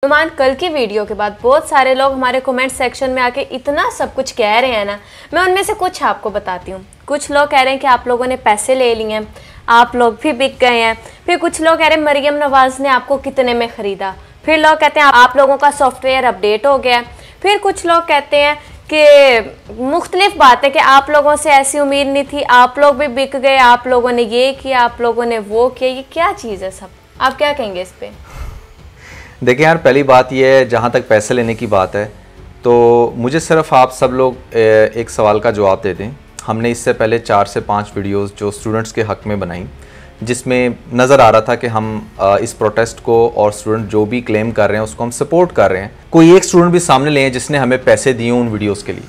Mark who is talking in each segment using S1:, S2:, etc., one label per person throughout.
S1: नुमान, कल की वीडियो के बाद बहुत सारे लोग हमारे कमेंट सेक्शन में आके इतना सब कुछ कह रहे हैं ना, मैं उनमें से कुछ आपको बताती हूँ। कुछ लोग कह रहे हैं कि आप लोगों ने पैसे ले लिए हैं, आप लोग भी बिक गए हैं। फिर कुछ लोग कह रहे हैं मरियम नवाज ने आपको कितने में ख़रीदा। फिर लोग कहते हैं आप लोगों का सॉफ्टवेयर अपडेट हो गया। फिर कुछ लोग कहते हैं कि मुख्तलिफ बात है कि आप लोगों से ऐसी उम्मीद नहीं थी, आप लोग भी बिक गए, आप लोगों ने ये किया, आप लोगों ने वो किया। ये क्या चीज़ है सब? आप क्या कहेंगे इस पर?
S2: देखिए यार, पहली बात यह है, जहाँ तक पैसे लेने की बात है तो मुझे सिर्फ आप सब लोग एक सवाल का जवाब दे दें। हमने इससे पहले 4 से 5 वीडियोस जो स्टूडेंट्स के हक़ में बनाई, जिसमें नज़र आ रहा था कि हम इस प्रोटेस्ट को और स्टूडेंट जो भी क्लेम कर रहे हैं उसको हम सपोर्ट कर रहे हैं। कोई एक स्टूडेंट भी सामने ले जिसने हमें पैसे दिए उन वीडियोज़ के लिए।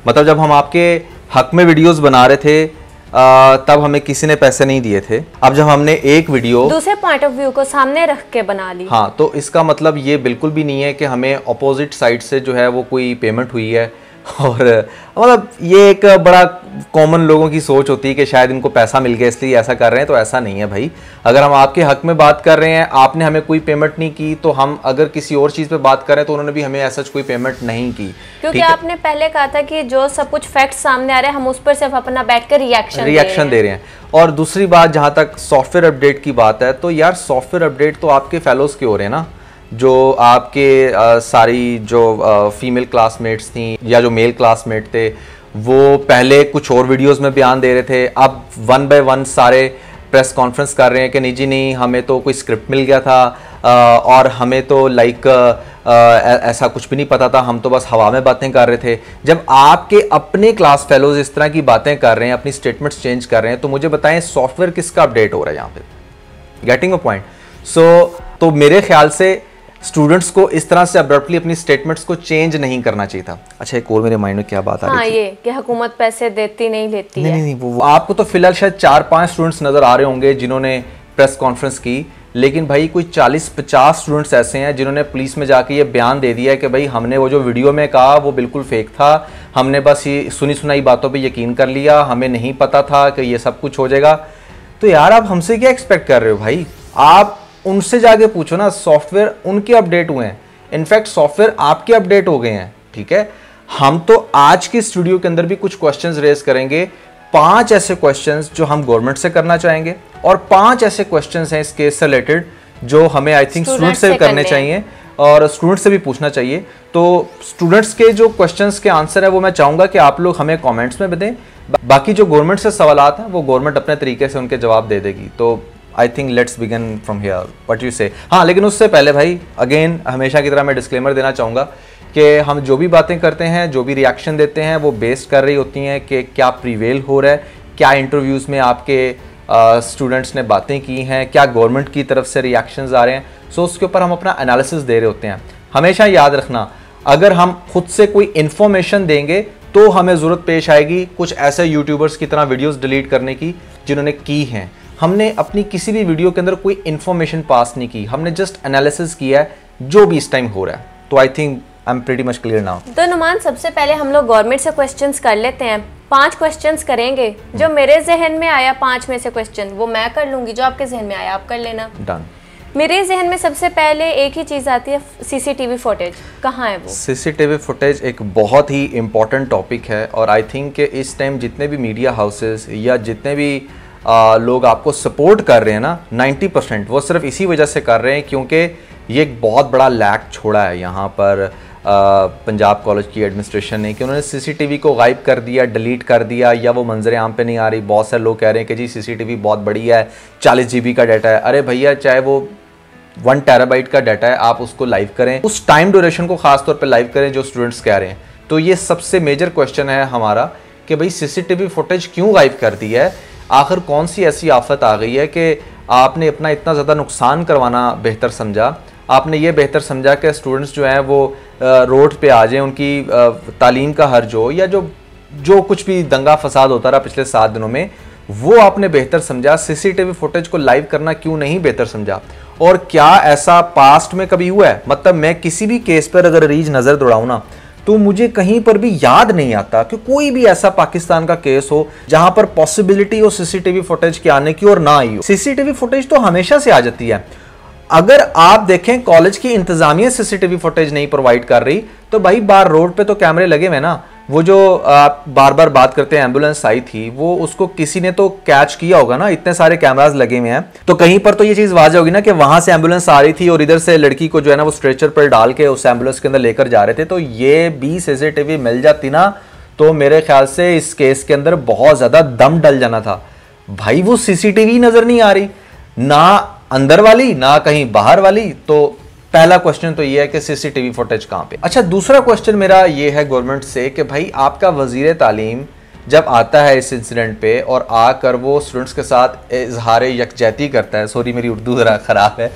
S2: मतलब जब हम आपके हक़ में वीडियोज़ बना रहे थे तब हमें किसी ने पैसे नहीं दिए थे। अब जब हमने एक वीडियो
S1: दूसरे पॉइंट ऑफ व्यू को सामने रख के बना ली,
S2: हाँ, तो इसका मतलब ये बिल्कुल भी नहीं है कि हमें अपोजिट साइड से जो है वो कोई पेमेंट हुई है। और मतलब ये एक बड़ा कॉमन लोगों की सोच होती है कि शायद इनको पैसा मिल गया इसलिए ऐसा कर रहे हैं, तो ऐसा नहीं है भाई। अगर हम आपके हक में बात कर रहे हैं, आपने हमें कोई पेमेंट नहीं की, तो हम अगर किसी और चीज़ पे बात कर रहे हैं तो उन्होंने भी हमें ऐसा कोई पेमेंट नहीं की।
S1: क्योंकि आपने पहले कहा था कि जो सब कुछ फैक्ट सामने आ रहे हैं हम उस पर सिर्फ अपना बैठकर रिएक्शन
S2: दे रहे हैं। और दूसरी बात, जहाँ तक सॉफ्टवेयर अपडेट की बात है, तो यार सॉफ्टवेयर अपडेट तो आपके फेलोज के हो रहे हैं ना, जो आपके सारी जो फीमेल क्लासमेट्स थी या जो मेल क्लासमेट थे, वो पहले कुछ और वीडियोस में बयान दे रहे थे, अब 1 बाय 1 सारे प्रेस कॉन्फ्रेंस कर रहे हैं कि नहीं जी नहीं, हमें तो कोई स्क्रिप्ट मिल गया था और हमें तो ऐसा कुछ भी नहीं पता था, हम तो बस हवा में बातें कर रहे थे। जब आपके अपने क्लास फेलोज इस तरह की बातें कर रहे हैं, अपनी स्टेटमेंट्स चेंज कर रहे हैं, तो मुझे बताएं सॉफ्टवेयर किसका अपडेट हो रहा है यहाँ पे? Getting a point? तो मेरे ख्याल से स्टूडेंट्स को इस तरह से अब्रप्टली अपनी स्टेटमेंट्स को चेंज नहीं करना चाहिए था। अच्छा, एक और मेरे माइंड में क्या बात आ रही थी?
S1: ये कि हुकूमत पैसे देती नहीं लेती है।
S2: नहीं, वो आपको तो फिलहाल शायद 4-5 स्टूडेंट्स नजर आ रहे होंगे जिन्होंने प्रेस कॉन्फ्रेंस की, लेकिन भाई कोई 40-50 स्टूडेंट्स ऐसे हैं जिन्होंने पुलिस में जाके ये बयान दे दिया है कि भाई हमने वो जो वीडियो में कहा वो बिल्कुल फेक था, हमने बस ये सुनी सुनाई बातों पर यकीन कर लिया, हमें नहीं पता था कि ये सब कुछ हो जाएगा। तो यार आप हमसे क्या एक्सपेक्ट कर रहे हो भाई? आप उनसे जाके पूछो ना, सॉफ्टवेयर उनके अपडेट हुए हैं, इनफैक्ट सॉफ्टवेयर आपके अपडेट हो गए हैं। ठीक है, हम तो आज के स्टूडियो के अंदर भी कुछ क्वेश्चंस रेज करेंगे, 5 ऐसे क्वेश्चंस जो हम गवर्नमेंट से करना चाहेंगे और 5 ऐसे क्वेश्चंस हैं इस केस से रिलेटेड जो हमें आई थिंक स्टूडेंट से करने चाहिए और स्टूडेंट से भी पूछना चाहिए। तो स्टूडेंट्स के जो क्वेश्चंस के आंसर है वो मैं चाहूंगा कि आप लोग हमें कॉमेंट्स में दें। बाकी जो गवर्नमेंट से सवाल हैं वो गवर्नमेंट अपने तरीके से उनके जवाब दे देगी। तो I think let's begin from here, what you से। हाँ, लेकिन उससे पहले भाई अगेन हमेशा की तरह मैं डिस्क्लेमर देना चाहूँगा कि हम जो भी बातें करते हैं, जो भी रिएक्शन देते हैं, वो बेस्ड कर रही होती हैं कि क्या प्रीवेल हो रहा है, क्या इंटरव्यूज़ में आपके स्टूडेंट्स ने बातें की हैं, क्या गवर्नमेंट की तरफ से रिएक्शंस आ रहे हैं। सो उसके ऊपर हम अपना एनालिसिस दे रहे होते हैं। हमेशा याद रखना, अगर हम खुद से कोई इन्फॉर्मेशन देंगे तो हमें ज़रूरत पेश आएगी कुछ ऐसे यूट्यूबर्स की तरह वीडियोज़ डिलीट करने की जिन्होंने की हैं। हमने अपनी किसी भी वीडियो के अंदर कोई इन्फॉर्मेशन पास नहीं की, हमने जस्ट एनालिसिस किया है जो भी इस टाइम हो रहा है। तो I think I am pretty much clear now.
S1: तो नुमान, सबसे पहले हम लोग गवर्नमेंट से क्वेश्चंस कर लेते हैं। 5 क्वेश्चंस करेंगे। जो मेरे जहन में आया 5 में से क्वेश्चन वो मैं कर लूंगी, जो आपके जहन में आया आप कर लेना।
S2: डन।
S1: मेरे जहन में सबसे पहले एक ही चीज़ आती है, सीसीटीवी फुटेज कहाँ है? वो
S2: सीसीटीवी फुटेज एक बहुत ही इंपॉर्टेंट टॉपिक है और आई थिंक कि इस टाइम जितने भी मीडिया हाउसेस या जितने भी लोग आपको सपोर्ट कर रहे हैं ना, 90% वो सिर्फ इसी वजह से कर रहे हैं क्योंकि ये एक बहुत बड़ा लैक छोड़ा है यहाँ पर पंजाब कॉलेज की एडमिनिस्ट्रेशन ने कि उन्होंने सीसीटीवी को गायब कर दिया, डिलीट कर दिया, या वो मंजर आम पे नहीं आ रही। बहुत सारे लोग कह रहे हैं कि जी सीसीटीवी बहुत बड़ी है, 40 GB का डाटा है। अरे भैया, चाहे वो 1 टेराबाइट का डाटा है, आप उसको लाइव करें, उस टाइम ड्यूरेशन को खास तौर पे लाइव करें जो स्टूडेंट्स कह रहे हैं। तो ये सबसे मेजर क्वेश्चन है हमारा कि भाई सीसीटीवी फुटेज क्यों गायब कर दी है? आखिर कौन सी ऐसी आफत आ गई है कि आपने अपना इतना ज़्यादा नुकसान करवाना बेहतर समझा? आपने ये बेहतर समझा कि स्टूडेंट्स जो हैं वो रोड पे आ जाएं, उनकी तालीम का हर्ज हो, या जो कुछ भी दंगा फसाद होता रहा पिछले 7 दिनों में, वो आपने बेहतर समझा। सीसीटीवी फुटेज को लाइव करना क्यों नहीं बेहतर समझा? और क्या ऐसा पास्ट में कभी हुआ है? मतलब मैं किसी भी केस पर अगर रीज नज़र दौड़ाऊँ ना, तो मुझे कहीं पर भी याद नहीं आता कि कोई भी ऐसा पाकिस्तान का केस हो जहां पर पॉसिबिलिटी हो सीसीटीवी फुटेज के आने की और ना आई हो। सीसीटीवी फुटेज तो हमेशा से आ जाती है। अगर आप देखें कॉलेज की इंतजामिया सीसीटीवी फुटेज नहीं प्रोवाइड कर रही तो भाई बाहर रोड पे तो कैमरे लगे हुए ना। वो जो आप बार बार बात करते हैं एम्बुलेंस आई थी, वो उसको किसी ने तो कैच किया होगा ना, इतने सारे कैमरास लगे हुए हैं, तो कहीं पर तो ये चीज वाज़ेह होगी ना कि वहां से एम्बुलेंस आ रही थी और इधर से लड़की को जो है ना वो स्ट्रेचर पर डाल के उस एम्बुलेंस के अंदर लेकर जा रहे थे। तो ये भी सीसीटीवी मिल जाती ना तो मेरे ख्याल से इस केस के अंदर बहुत ज्यादा दम डल जाना था। भाई वो सीसीटीवी नजर नहीं आ रही, ना अंदर वाली ना कहीं बाहर वाली। तो पहला क्वेश्चन तो ये है कि सीसीटीवी फुटेज कहां पे। अच्छा, दूसरा क्वेश्चन मेरा ये है गवर्नमेंट से कि भाई आपका वजीर तालीम जब आता है इस इंसिडेंट पे और आकर वो स्टूडेंट्स के साथ इजहार यकजहती करता है, सॉरी मेरी उर्दू जरा खराब है,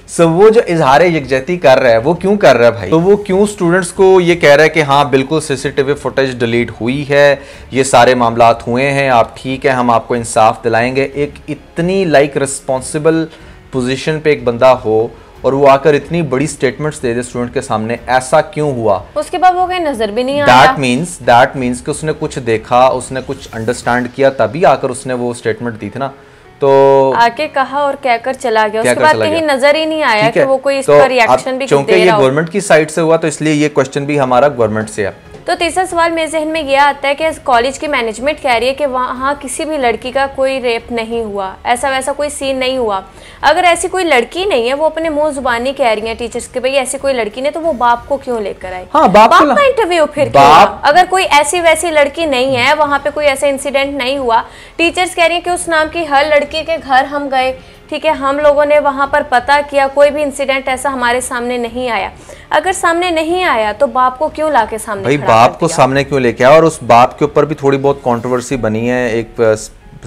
S2: सो वो जो इजहार यकजहती कर रहा है वो क्यों कर रहा है भाई? तो वो क्यों स्टूडेंट्स को ये कह रहा है कि हाँ बिल्कुल सीसीटीवी फुटेज डिलीट हुई है, ये सारे मामलात हुए हैं, आप ठीक है, हम आपको इंसाफ दिलाएंगे। एक इतनी रिस्पॉन्सिबल पोजीशन पे एक बंदा हो और वो आकर इतनी बड़ी स्टेटमेंट्स दे दे स्टूडेंट के सामने, ऐसा क्यों हुआ?
S1: उसके बाद वो कहीं नजर भी नहीं आया।
S2: दैट मीन्स कि उसने कुछ देखा, उसने कुछ अंडरस्टैंड किया, तभी आकर उसने वो स्टेटमेंट दी थी ना। तो
S1: आके कहा और कहकर चला गया, उसके बाद कहीं नजर ही नहीं आया कि वो कोई इस
S2: तो
S1: पर रिएक्शन भी दे रहा हो।
S2: क्योंकि ये गवर्नमेंट की साइड से हुआ तो इसलिए ये क्वेश्चन भी हमारा गवर्नमेंट से है।
S1: तो तीसरा सवाल मेरे जहन में यह आता है कि कॉलेज की मैनेजमेंट कह रही है कि वहाँ किसी भी लड़की का कोई रेप नहीं हुआ, ऐसा वैसा कोई सीन नहीं हुआ। अगर ऐसी कोई लड़की नहीं है, वो अपने मुंह जुबानी कह रही है टीचर्स के भाई ऐसी कोई लड़की नहीं, तो वो बाप को क्यों लेकर आई?
S2: हाँ, बाप
S1: का इंटरव्यू फिर क्यों? अगर कोई ऐसी वैसी लड़की नहीं है, वहाँ पे कोई ऐसा इंसिडेंट नहीं हुआ, टीचर्स कह रही है कि उस नाम की हर लड़की के घर हम गए, ठीक है, हम लोगों ने वहां पर पता किया, कोई भी इंसिडेंट ऐसा हमारे सामने नहीं आया। अगर सामने नहीं आया तो बाप को क्यों लाके सामने
S2: भाई बाप को सामने क्यों लेके आया? और उस बाप के ऊपर भी थोड़ी बहुत कंट्रोवर्सी बनी है। एक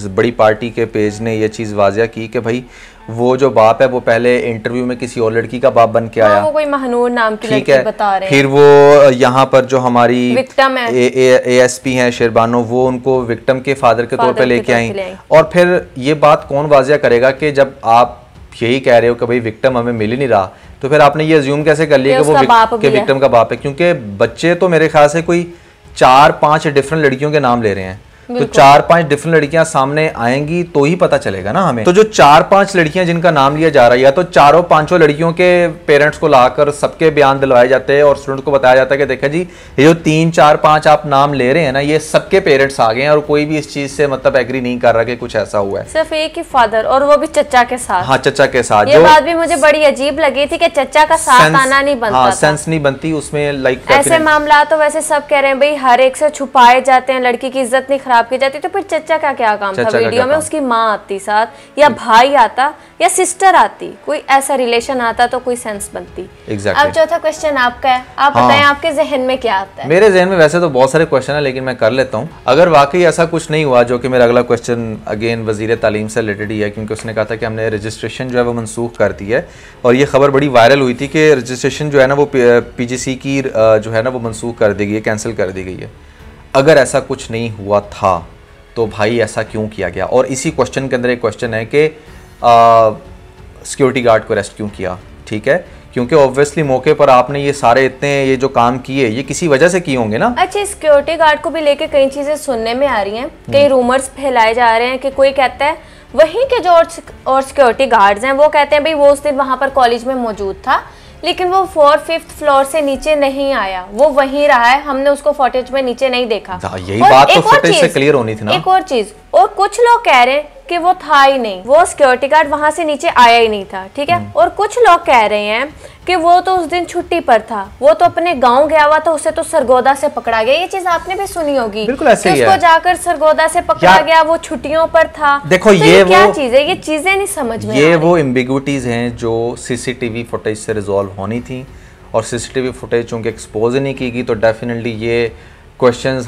S2: बड़ी पार्टी के पेज ने ये चीज वाजिया की कि भाई वो जो बाप है वो पहले इंटरव्यू में किसी और लड़की का बाप बन के आया,
S1: वो कोई महनूर नाम की लड़की बता रहे हैं।
S2: फिर वो यहाँ पर जो हमारी
S1: विक्टिम है
S2: ASP हैं शेरबानो, वो उनको विक्टिम के फादर के तौर पे लेके आई। और फिर ये बात कौन वाजिया करेगा कि जब आप यही कह रहे हो कि भाई विक्टिम हमें मिल ही नहीं रहा, तो फिर आपने ये अज्यूम कैसे कर लिया कि वो विक्टिम का बाप है? क्योंकि बच्चे तो मेरे ख्याल से कोई 4-5 डिफरेंट लड़कियों के नाम ले रहे हैं, तो 4-5 डिफरेंट लड़कियां सामने आएंगी तो ही पता चलेगा ना हमें। तो जो 4-5 लड़कियां जिनका नाम लिया जा रहा है, या तो 4-5 लड़कियों के पेरेंट्स को लाकर सबके बयान दिलवाए जाते हैं और स्टूडेंट को बताया जाता है कि देखा जी ये जो 3-4-5 आप नाम ले रहे हैं ना, ये सबके पेरेंट्स आ गए हैं और कोई भी इस चीज से मतलब एग्री नहीं कर रहा कि कुछ ऐसा हुआ है।
S1: सिर्फ एक ही फादर, और वो भी चचा के साथ।
S2: हाँ, चचा के साथ।
S1: ये बात भी मुझे बड़ी अजीब लगी थी कि चचा का साथ आना नहीं बनता।
S2: हाँ, सेंस नहीं बनती उसमें। लाइक
S1: ऐसे मामला तो वैसे सब कह रहे हैं भाई हर एक से छुपाए जाते हैं, लड़की की इज्जत नहीं खराब की जाती, तो फिर चचा का क्या काम था? वीडियो में उसकी माँ आती साथ, या भाई आता, या सिस्टर आती, कोई ऐसा रिलेशन आता तो कोई सेंस बनती। अब चौथा क्वेश्चन आपका है, आप बताएं आपके जहन में क्या आता है?
S2: मेरे जहन में वैसे तो बहुत सारे क्वेश्चन है, लेकिन मैं कर लेता हूँ। अगर वाकई ऐसा कुछ नहीं हुआ, जो कि मेरा अगला क्वेश्चन अगेन वजीर तालीम से रिलेटेड ही है, क्योंकि उसने कहा था कि हमने रजिस्ट्रेशन जो है वो मनसूख कर दी है, और ये खबर बड़ी वायरल हुई थी कि रजिस्ट्रेशन जो है ना वो PGC की जो है ना वो मनसूख कर दी गई है, कैंसिल कर दी गई है। अगर ऐसा कुछ नहीं हुआ था तो भाई ऐसा क्यों किया गया? और इसी क्वेश्चन के अंदर एक क्वेश्चन है कि सिक्योरिटी गार्ड को अरेस्ट क्यों किया? ठीक है, क्योंकि ऑब्वियसली मौके पर आपने ये सारे ये जो काम किए ये किसी वजह से किए होंगे ना।
S1: अच्छा, सिक्योरिटी गार्ड को भी लेके कई चीजें सुनने में आ रही हैं, कई रूमर्स फैलाए जा रहे हैं कि कोई कहता है वहीं के जो और सिक्योरिटी गार्ड्स हैं वो कहते हैं भाई वो उस दिन वहां पर कॉलेज में मौजूद था, लेकिन वो 4th-5th फ्लोर से नीचे नहीं आया, वो वहीं रहा है, हमने उसको फुटेज में नीचे नहीं देखा।
S2: यही बात तो फुटेज से क्लियर होनी थी ना।
S1: एक और चीज, और कुछ लोग कह रहे हैं कि वो था ही नहीं, वो सिक्योरिटी गार्ड वहां से नीचे आया ही नहीं था, ठीक है। और कुछ लोग कह रहे हैं कि वो तो उस दिन छुट्टी पर था, वो तो अपने गांव गया हुआ था, उसे तो सरगोदा से पकड़ा गया। ये चीज आपने भी सुनी होगी,
S2: बिल्कुल ऐसे ही है।
S1: उसको जाकर सरगोदा से पकड़ा गया, वो छुट्टियों पर था।
S2: देखो
S1: तो
S2: ये
S1: क्या चीज है? ये चीजें नहीं समझ में
S2: ये वो एम्बिग्विटीज हैं जो सीसीटीवी फुटेज से रिजॉल्व होनी थी, और सीसीटीवी फुटेज चूंकि एक्सपोज नहीं की गई तो डेफिनेटली ये क्वेश्चंस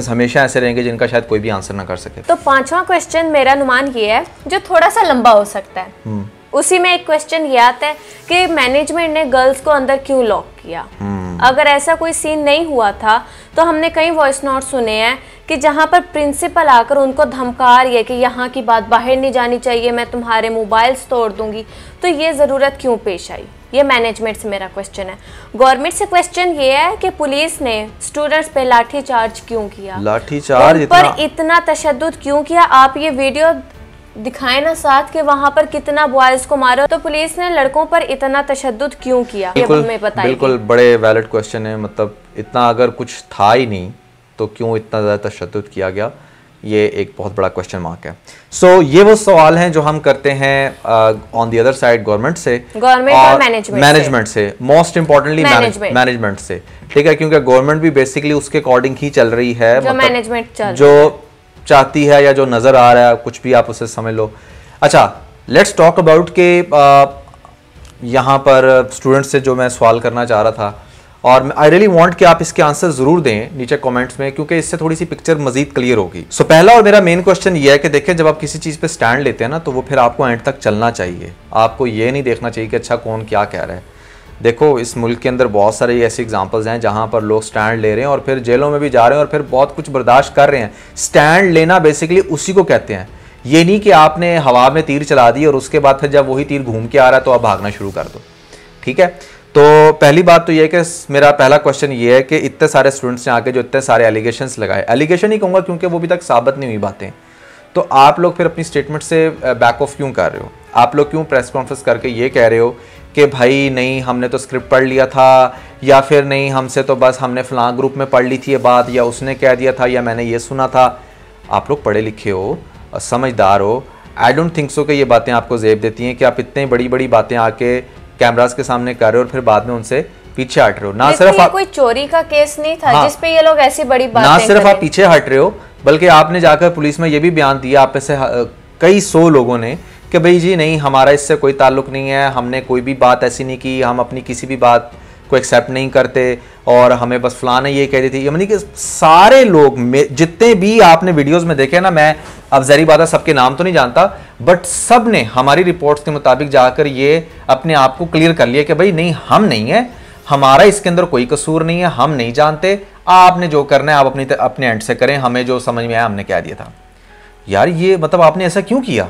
S2: हमेशा ऐसे रहेंगे जिनका शायद कोई भी आंसर ना कर सके। तो
S1: 5वां क्वेश्चन मेरा अनुमान ये है जो थोड़ा सा लंबा हो सकता है। उसी में एक क्वेश्चन ये आता है कि मैनेजमेंट ने गर्ल्स को अंदर क्यों लॉक किया? अगर ऐसा कोई सीन नहीं हुआ था तो हमने कई वॉइस नोट सुने हैं कि जहां पर प्रिंसिपल आकर उनको धमका रही है कि यहाँ की बात बाहर नहीं जानी चाहिए, मैं तुम्हारे मोबाइल्स तोड़ दूंगी, तो ये ज़रूरत क्यों पेश आई? ये मैनेजमेंट से मेरा क्वेश्चन है। गवर्नमेंट से क्वेश्चन ये है कि पुलिस ने स्टूडेंट्स पे लाठीचार्ज क्यों किया,
S2: लाठीचार्ज
S1: पर इतना तशद्दुद क्यों किया? आप ये वीडियो दिखाए ना साथ कि वहां पर कितना बॉयज को मारा, तो पुलिस ने लड़कों पर इतना तशद्दुद क्यों किया?
S2: बिल्कुल बड़े वैलिड क्वेश्चन है। मतलब इतना अगर कुछ था ही नहीं तो क्यों इतना ज़्यादा तशद्दुद किया गया, ये एक बहुत बड़ा क्वेश्चन मार्क है। सो ये वो सवाल हैं जो हम करते हैं on the other side government से,
S1: गवर्नमेंट और
S2: मैनेजमेंट से, मोस्ट इंपॉर्टेंटली मैनेजमेंट से, ठीक है, क्योंकि गवर्नमेंट भी बेसिकली उसके अकॉर्डिंग ही चल रही है,
S1: जो मैनेजमेंट
S2: जो चाहती है या जो नजर आ रहा है, कुछ भी आप उसे समझ लो। अच्छा, लेट्स टॉक अबाउट के यहाँ पर स्टूडेंट्स से जो मैं सवाल करना चाह रहा था, और आई रियली वांट कि आप इसके आंसर जरूर दें नीचे कमेंट्स में, क्योंकि इससे थोड़ी सी पिक्चर मजीद क्लियर होगी। सो पहला और मेरा मेन क्वेश्चन ये है कि देखिए, जब आप किसी चीज़ पे स्टैंड लेते हैं ना, तो वो फिर आपको एंड तक चलना चाहिए। आपको ये नहीं देखना चाहिए कि अच्छा कौन क्या कह रहा है। देखो, इस मुल्क के अंदर बहुत सारे ऐसे एग्जाम्पल्स हैं जहाँ पर लोग स्टैंड ले रहे हैं और फिर जेलों में भी जा रहे हैं और फिर बहुत कुछ बर्दाश्त कर रहे हैं। स्टैंड लेना बेसिकली उसी को कहते हैं। ये नहीं कि आपने हवा में तीर चला दी और उसके बाद फिर जब वही तीर घूम के आ रहा है तो आप भागना शुरू कर दो, ठीक है। तो पहली बात तो ये है कि मेरा पहला क्वेश्चन ये है कि इतने सारे स्टूडेंट्स ने आके जो इतने सारे एलिगेशंस लगाए, एलिगेशन ही कहूँगा क्योंकि वो अभी तक साबित नहीं हुई बातें, तो आप लोग फिर अपनी स्टेटमेंट से बैक ऑफ क्यों कर रहे हो? आप लोग क्यों प्रेस कॉन्फ्रेंस करके ये कह रहे हो कि भाई नहीं हमने तो स्क्रिप्ट पढ़ लिया था, या फिर नहीं हमसे तो बस हमने फलां ग्रुप में पढ़ ली थी ये बात, या उसने कह दिया था, या मैंने ये सुना था। आप लोग पढ़े लिखे हो, समझदार हो। आई डोंट थिंक सो कि ये बातें आपको जेब देती हैं कि आप इतनी बड़ी बड़ी बातें आके कैमरास के सामने कर रहे हो और फिर बाद में उनसे पीछे हट रहे हो। ना सिर्फ आप,
S1: कोई चोरी का केस नहीं था, हाँ, जिसपे ये लोग ऐसी बड़ी बातें
S2: ना सिर्फ आप पीछे हट रहे हो, बल्कि आपने जाकर पुलिस में ये भी बयान दिया, आप में से कई 100 लोगों ने, कि भाई जी नहीं हमारा इससे कोई ताल्लुक नहीं है, हमने कोई भी बात ऐसी नहीं की, हम अपनी किसी भी बात को एक्सेप्ट नहीं करते और हमें बस फलाना ये कह दी थी। यानी कि सारे लोग जितने भी आपने वीडियोस में देखे ना, मैं अब जहरी बात है सबके नाम तो नहीं जानता, बट सब ने हमारी रिपोर्ट्स के मुताबिक जाकर ये अपने आप को क्लियर कर लिया कि भाई नहीं हम नहीं है, हमारा इसके अंदर कोई कसूर नहीं है, हम नहीं जानते, आपने जो करना है आप अपने एंड से करें, हमें जो समझ में आया हमने कह दिया था। यार ये मतलब आपने ऐसा क्यों किया?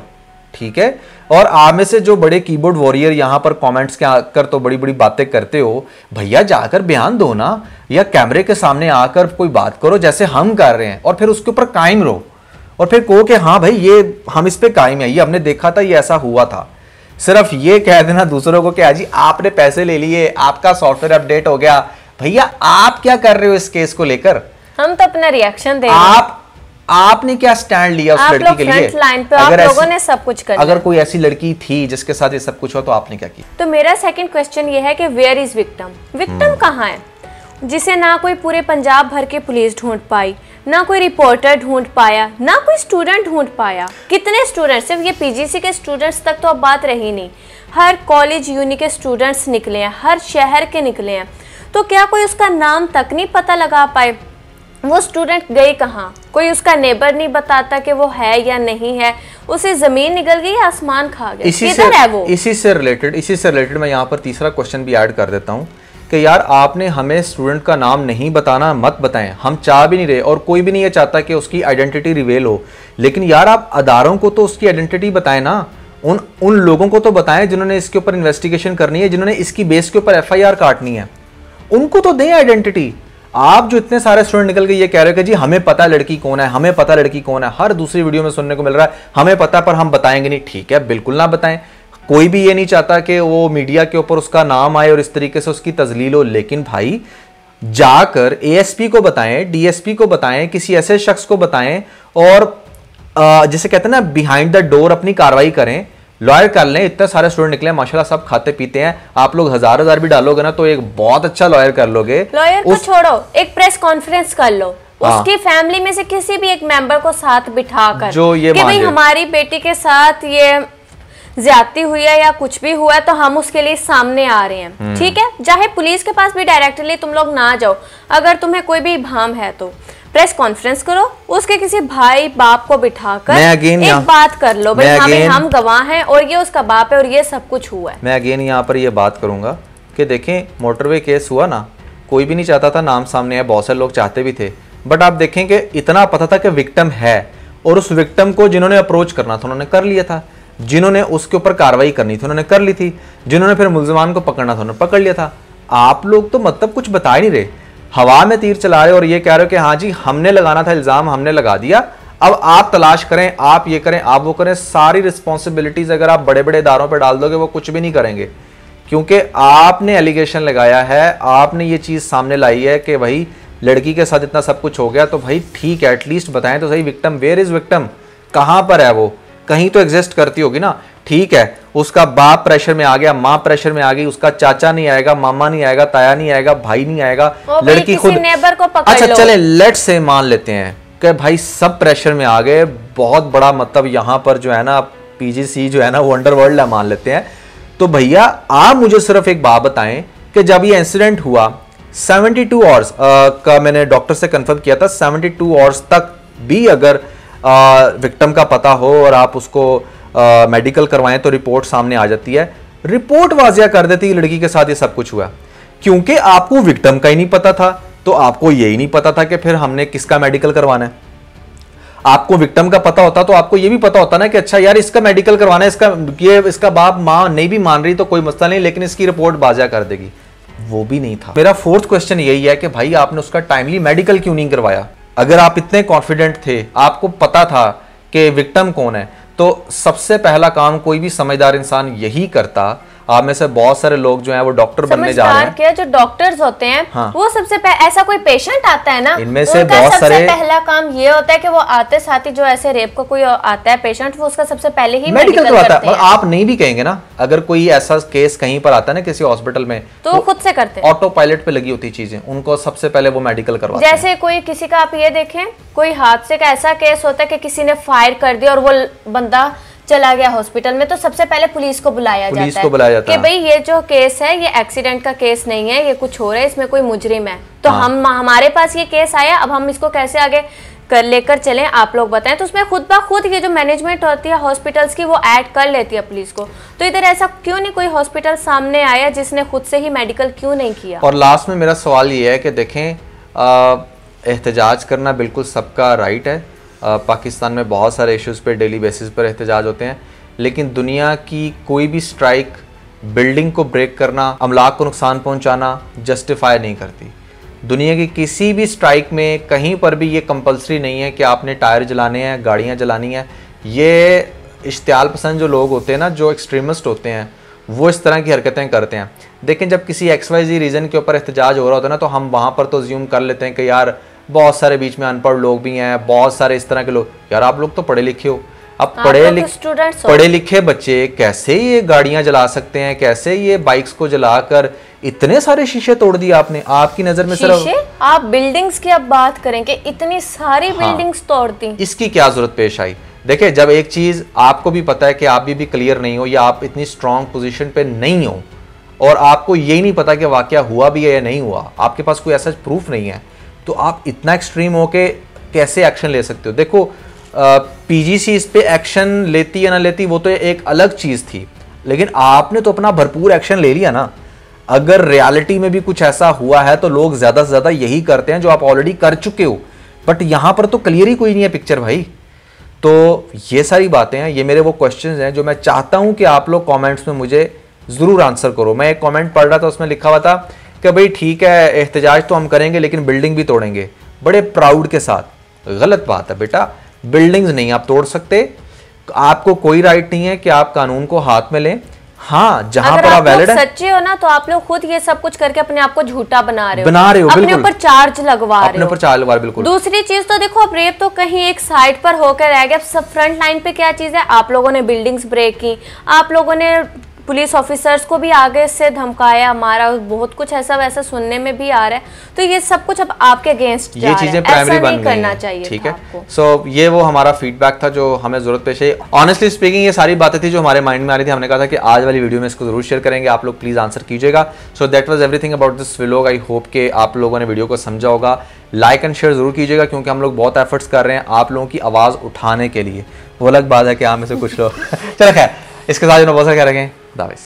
S2: ठीक है। और आप में से जो बड़े कीबोर्ड वॉरियर यहाँ पर कमेंट्स के आकर तो बड़ी बड़ी बातें करते हो, भैया जाकर बयान दो ना, या कैमरे के सामने आकर कोई बात करो जैसे हम कर रहे हैं, और फिर उसके ऊपर कायम रहो और फिर कहो कि हाँ भाई ये हम इस पे कायम है, ये हमने देखा था, ये ऐसा हुआ था। सिर्फ ये कह देना दूसरों को कि जी आपने पैसे ले लिए, आपका सॉफ्टवेयर अपडेट हो गया, भैया आप क्या कर रहे हो इस केस को लेकर?
S1: हम तो अपना रिएक्शन दे रहे हैं।
S2: आपने क्या स्टैंड लिया उस लड़की के लिए?
S1: लाइन पे आप लोगों ने सब कुछ कर लिया।
S2: अगर कोई ऐसी लड़की थी जिसके साथ ये सब कुछ हो तो आपने क्या किया?
S1: तो मेरा सेकंड क्वेश्चन ये है कि वेयर इज विक्टिम? विक्टिम कहाँ है, जिसे ना कोई पूरे पंजाब भर के पुलिस ढूंढ पाई, ना कोई रिपोर्टर ढूंढ पाया, ना कोई स्टूडेंट ढूंढ पाया। कितने स्टूडेंट, सिर्फ ये पीजीसी के स्टूडेंट्स तक तो अब बात रही नहीं, हर कॉलेज यूनि के स्टूडेंट्स निकले हैं, हर शहर के निकले हैं, तो क्या कोई उसका नाम तक नहीं पता लगा पाए? वो स्टूडेंट गई कहाँ? कोई उसका नेबर नहीं बताता कि वो है या नहीं है, उसे जमीन निकल गई, आसमान खा गया, किधर है वो?
S2: इसी से रिलेटेड मैं यहाँ पर तीसरा क्वेश्चन भी ऐड कर देता हूँ कि यार आपने हमें स्टूडेंट का नाम नहीं बताना, मत बताएं, हम चाह भी नहीं रहे और कोई भी नहीं ये चाहता कि उसकी आइडेंटिटी रिवेल हो, लेकिन यार आप अदारों को तो उसकी आइडेंटिटी बताएं ना, उन लोगों को तो बताएं जिन्होंने इसके ऊपर इन्वेस्टिगेशन करनी है, जिन्होंने इसकी बेस के ऊपर FIR काटनी है, उनको तो दें आइडेंटिटी। आप जो इतने सारे स्टूडेंट निकल के ये कह रहे हो कि जी हमें पता लड़की कौन है, हमें पता लड़की कौन है, हर दूसरी वीडियो में सुनने को मिल रहा है हमें पता पर हम बताएंगे नहीं। ठीक है, बिल्कुल ना बताएं, कोई भी ये नहीं चाहता कि वो मीडिया के ऊपर उसका नाम आए और इस तरीके से उसकी तजलील हो, लेकिन भाई जाकर ASP को बताएं, DSP को बताएं, किसी ऐसे शख्स को बताएं और जिसे कहते हैं ना बिहाइंड द डोर अपनी कार्रवाई करें, लॉयर कर लें। इतने सारे स्टूडेंट निकले माशाल्लाह, सब खाते पीते हैं, आप लोग हजार भी डालोगे ना तो एक बहुत अच्छा लॉयर कर लोगे।
S1: लॉयर को छोड़ो, एक प्रेस कॉन्फ्रेंस कर लो, उसकी फैमिली में से किसी भी एक मेंबर को साथ बिठाकर
S2: जो ये
S1: कि भाई हमारी बेटी के साथ ये ज्यादती हुई है या कुछ भी हुआ है तो हम उसके लिए सामने आ रहे हैं। ठीक है, चाहे पुलिस के पास भी डायरेक्टली तुम लोग ना जाओ, अगर तुम्हें कोई भी भाम है तो प्रेस कॉन्फ्रेंस करो, उसके किसी भाई बाप को बिठाकर एक बात कर लो, भाई हम गवाह हैं और ये उसका बाप है और ये सब कुछ हुआ है।
S2: मैं अगेन यहाँ पर ये बात करूंगा कि देखें मोटरवे केस हुआ ना, कोई भी नहीं चाहता था नाम सामने आए, बहुत सारे लोग चाहते भी थे, बट आप देखें कि इतना पता था कि विक्टिम है और उस विक्टिम को जिन्होंने अप्रोच करना था उन्होंने कर लिया था, जिन्होंने उसके ऊपर कार्रवाई करनी थी उन्होंने कर ली थी, जिन्होंने फिर मुल्जिमान को पकड़ना था उन्होंने पकड़ लिया था। आप लोग तो मतलब कुछ बता ही नहीं रहे, हवा में तीर चला रहे और ये कह रहे हो कि हाँ जी हमने लगाना था इल्जाम, हमने लगा दिया, अब आप तलाश करें, आप ये करें, आप वो करें, सारी रिस्पॉन्सिबिलिटीज अगर आप बड़े बड़े इदारों पर डाल दोगे वो कुछ भी नहीं करेंगे, क्योंकि आपने एलिगेशन लगाया है, आपने ये चीज सामने लाई है कि भाई लड़की के साथ इतना सब कुछ हो गया, तो भाई ठीक है, एटलीस्ट बताएं तो सही विक्टिम, वेयर इज विक्टिम, कहां पर है वो, कहीं तो एग्जिस्ट करती होगी ना। ठीक है, उसका बाप प्रेशर में आ गया, माँ प्रेशर में आ गई, उसका चाचा नहीं आएगा, मामा नहीं आएगा, ताया नहीं आएगा, भाई नहीं आएगा, लड़की खुद,
S1: नेबर को पकड़
S2: अच्छा
S1: लो।
S2: चले लेट्स से मान लेते हैं कि भाई सब प्रेशर में आ गए, बहुत बड़ा मतलब यहाँ पर जो है ना पीजीसी जो है ना वो अंडरवर्ल्ड है मान लेते हैं। तो भैया आप मुझे सिर्फ एक बात बताएं कि जब ये इंसिडेंट हुआ 72 आवर्स का मैंने डॉक्टर से कंफर्म किया था, 72 आवर्स तक भी अगर विक्टिम का पता हो और आप उसको मेडिकल करवाएं तो रिपोर्ट सामने आ जाती है, रिपोर्ट वाजिया कर देती है लड़की के साथ ये सब कुछ हुआ। क्योंकि आपको विक्टिम का ही नहीं पता था तो आपको यही नहीं पता था कि फिर हमने किसका मेडिकल करवाना है। आपको विक्टिम का पता होता तो आपको ये भी पता होता ना कि अच्छा यार इसका मेडिकल करवाना है, इसका बाप माँ नहीं भी मान रही तो कोई मसला नहीं, लेकिन इसकी रिपोर्ट बाजिया कर देगी, वो भी नहीं था। मेरा फोर्थ क्वेश्चन यही है कि भाई आपने उसका टाइमली मेडिकल क्यों नहीं करवाया? अगर आप इतने कॉन्फिडेंट थे, आपको पता था कि विक्टिम कौन है, तो सबसे पहला काम कोई भी समझदार इंसान यही करता। आप में से बहुत सारे लोग जो हैं वो डॉक्टर बनने जा रहे हैं।
S1: क्या जो डॉक्टर्स होते हैं हाँ। वो सबसे ऐसा कोई पेशेंट आता है ना,
S2: इनमें से बहुत सारे
S1: पहला काम ये होता है कि वो आते साथ ही जो ऐसे रेप का कोई आता है पेशेंट, वो उसका सबसे पहले ही
S2: मेडिकल करवाता है। आप नहीं भी कहेंगे ना, अगर कोई ऐसा केस कहीं पर आता है ना किसी हॉस्पिटल में,
S1: तो खुद से करते हैं,
S2: ऑटो पायलट पे लगी होती चीजें, उनको सबसे पहले वो मेडिकल करवाते हैं।
S1: जैसे कोई किसी का आप ये देखें, कोई हादसे का ऐसा केस होता है कि किसी ने फायर कर दिया और वो बंदा चला गया हॉस्पिटल में, तो सबसे पहले पुलिस को बुलाया जाता है कि भाई ये जो केस है ये एक्सीडेंट का केस नहीं है, ये कुछ हो रहा है, इसमें कोई मुजरिम है, तो हमारे पास ये केस आया, अब हम इसको कैसे आगे लेकर चलें, आप लोग बताएं। तो उसमें खुद ब खुद ये जो मैनेजमेंट होती है हॉस्पिटल्स की वो ऐड कर लेती है पुलिस को। तो इधर ऐसा क्यों नहीं कोई हॉस्पिटल सामने आया जिसने खुद से ही मेडिकल क्यों नहीं किया?
S2: और लास्ट में मेरा सवाल ये है कि देखें, एहतजाज करना बिल्कुल सबका राइट है। पाकिस्तान में बहुत सारे इश्यूज़ पे डेली बेसिस पर एहतजाज होते हैं, लेकिन दुनिया की कोई भी स्ट्राइक बिल्डिंग को ब्रेक करना, अमलाक को नुकसान पहुंचाना जस्टिफाई नहीं करती। दुनिया की किसी भी स्ट्राइक में कहीं पर भी ये कंपलसरी नहीं है कि आपने टायर जलाने हैं, गाड़ियाँ जलानी हैं। ये इश्तियाल पसंद जो लोग होते हैं ना, जो एक्सट्रीमिस्ट होते हैं, वो इस तरह की हरकतें करते हैं। लेकिन जब किसी XYZ रीज़न के ऊपर एहतजाज हो रहा होता है ना, तो हम वहाँ पर तो ज्यूम कर लेते हैं कि यार बहुत सारे बीच में अनपढ़ लोग भी हैं, बहुत सारे इस तरह के लोग। यार आप लोग तो पढ़े लिखे हो, अब पढ़े लिखे बच्चे कैसे ये गाड़ियां जला सकते हैं, कैसे ये बाइक्स को जलाकर इतने सारे शीशे तोड़ दिए आपने? आपकी नजर में सिर्फ
S1: आप बिल्डिंग्स की अब बात करेंगे, इतनी सारी बिल्डिंग्स तोड़ दी,
S2: इसकी क्या जरूरत पेश आई? देखिए, जब एक चीज आपको भी पता है कि आप भी क्लियर नहीं हो या आप इतनी स्ट्रॉन्ग पोजीशन पे नहीं हो और आपको यही नहीं पता कि वाकया हुआ भी है या नहीं हुआ, आपके पास कोई ऐसा प्रूफ नहीं है, तो आप इतना एक्सट्रीम होके कैसे एक्शन ले सकते हो? देखो, पीजीसी इस पे एक्शन लेती या ना लेती वो तो एक अलग चीज थी, लेकिन आपने तो अपना भरपूर एक्शन ले लिया ना। अगर रियलिटी में भी कुछ ऐसा हुआ है तो लोग ज्यादा से ज्यादा यही करते हैं जो आप ऑलरेडी कर चुके हो, बट यहां पर तो क्लियर ही कोई नहीं है पिक्चर भाई। तो ये सारी बातें हैं, ये मेरे वो क्वेश्चंस हैं जो मैं चाहता हूं कि आप लोग कमेंट्स में मुझे जरूर आंसर करो। मैं एक कमेंट पढ़ रहा था, उसमें लिखा हुआ था कि भाई ठीक है एहतजाज तो हम करेंगे लेकिन बिल्डिंग भी तोड़ेंगे, बड़े प्राउड के साथ। गलत बात है बेटा, बिल्डिंग्स नहीं आप तोड़ सकते, आपको कोई राइट नहीं है कि आप कानून को हाथ में लें। हाँ, जहां पर आप वैलिड है,
S1: सच्चे हो ना, तो आप लोग खुद ये सब कुछ करके अपने आप को झूठा बना रहे हो,
S2: अपने
S1: ऊपर चार्ज लगवा रहे हो,
S2: अपने ऊपर चार्ज लगवा रहे हो। बिल्कुल।
S1: दूसरी चीज तो देखो, अब रेप तो कहीं एक साइड पर होकर रह गया, सब फ्रंट लाइन पे क्या चीज है, आप लोगों ने बिल्डिंग्स ब्रेक की, आप लोगों ने पुलिस ऑफिसर्स को भी आगे से धमकाया, मारा, बहुत कुछ ऐसा वैसा सुनने में भी आ रहा है। तो ये सब कुछ अब आपके अगेंस्ट
S2: ये चीजें प्राइमरी बन गई
S1: करना चाहिए,
S2: ठीक है। सो ये वो हमारा फीडबैक था जो हमें जरूरत पेश है। ऑनेस्टली स्पीकिंग ये सारी बातें थी जो हमारे माइंड में आ रही थी, हमने कहा था कि आज वाली वीडियो में इसको जरूर शेयर करेंगे, आप लोग प्लीज आंसर कीजिएगा। So that was everything about this vlog. I hope कि आप लोगों ने वीडियो को समझा होगा। लाइक एंड शेयर जरूर कीजिएगा क्योंकि हम लोग बहुत एफर्ट्स कर रहे हैं आप लोगों की आवाज उठाने के लिए। वो अलग बात है कि आप में से कुछ लोग चलो खैर, इसके साथ बहुत सारे क्या रखें, दावेस।